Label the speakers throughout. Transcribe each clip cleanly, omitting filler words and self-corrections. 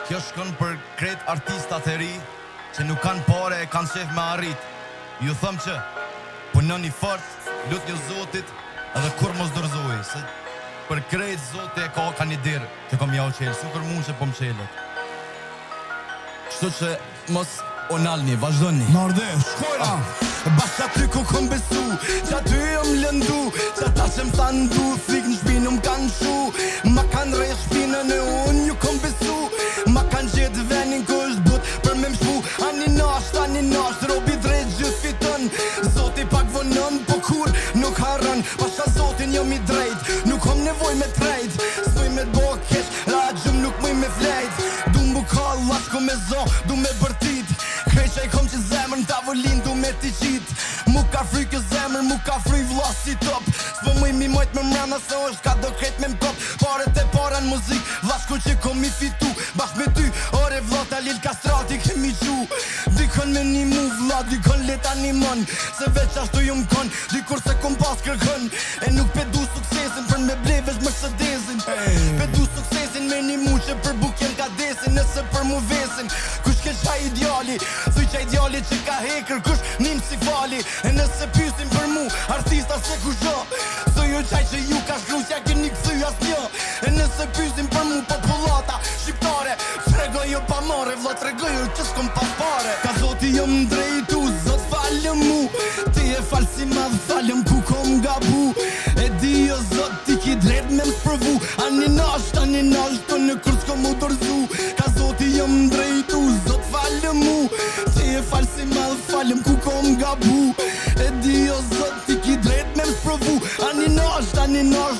Speaker 1: Kjo shkon për kret artistat e ri që nuk kanë pare e kanë qef me arrit. Ju thëm që punoni fort, lutni Zotit edhe kur mos dorëzoj, se për krejt Zoti e ka një dirë që kom jau qelë, si kur mund që po më qelët. Kështu që mos onalni, vazhdoni.
Speaker 2: Mardesh, shkojna.
Speaker 3: Bashka ty ku kom besu, që aty jom lëndu, që ata që më thanë ndu, thik në shpinë më kanë shu. Ma kanë rej shpinën e unë ju kom besu, ma kanë gjithë venin ku është but për me më shpu. Ani nasht, robi drejt gjithë fiton, Zoti pak vonon, po kur nuk harën. Pasha Zotin jom i drejt, nuk kom nevoj me trejt, s'muj me t'bo kesh, la gjum nuk muj me flejt. Du m'bu kall, lashko me zon, du me bërtit, krejt që i kom që zemër në tavolin du me t'i qit. Mu ka fry kjo zemër, mu ka fry vlas si top, s'po muj mi mojt me mrena se është ka do krejt me m'kop. Paret e para në muzik, vlashko që kom i fitu, bashk me ty, ore vlota Lil Kastrati kemi qu. Dikon me një mu vla, dikon leta një mon, se veç ashtu ju m'kon, dikur se kom pas kërkën. E nuk pe du suksesin për me blevesh Mercedesin, pe du suksesin me një mu që për bukjen ka desin, nëse për mu vesin. Kush ke qa ideali, thuj qa ideali që ka hekër, kush nim si fali. E nëse pysin për mu, artista se kusho, thuj u qaj që ju ka shkrusja keni këthy as një. E nëse pysin për mu populata shqiptare, tregoj jo pa more, vla tregoj jo që s'kom pas pare. Ka Zoti jom drejtu, Zot falem mu, ti e fal si madh falem ku kom gabu. E di jo Zot ti ki drejt me m'sprovu, ani nasht, të në kur s'kom u dorzu. Ka Zoti jom drejtu, Zot falem mu, ti e fal si madh falem ku kom gabu. E di jo Zot ti ki drejt me m'sprovu, ani nasht,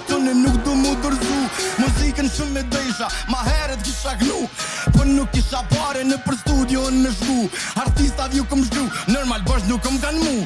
Speaker 3: të në nuk du mu dorzu. Muzikën shumë me dësha, ma heret kisha gnu, po nuk kisha pare në për studio në me shku. Artistat ju kom shkru, normal bosh nuk kom kan mu,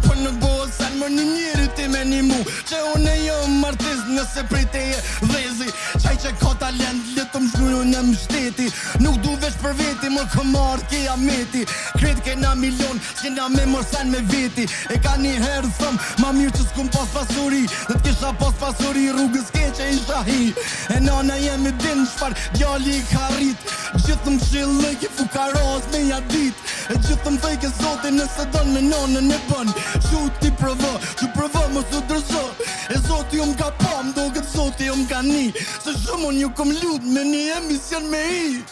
Speaker 3: po nuk bohë sen më një njëri ti me një mu. Që unë e jom artist nëse prej te e dhezi, qaj që ka talent letëm shkru në mshteti. Nuk du vesh për veti, më këmarë keja meti, kret kena milion, s'kena me morsen me veti. E ka një herë thëm, ma mirë që s'kum pas pasuri, dhe t'kisha pas pasuri, rrugës keqe isha hi. E nana jemi din shfar, djali i ka rrit, gjithëm shillë ki fukaros me ja dit. E gjithëm thej ke Zotin nëse don me nonën e bën, që ti provo, mos u dërzo. E Zoti jom ka pam, do këtë Zoti jom ka ni, se shumë unë ju kom lut me një emision me i.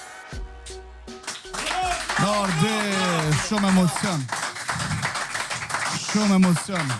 Speaker 2: Mardesh, shumë emocion. Shumë emocion.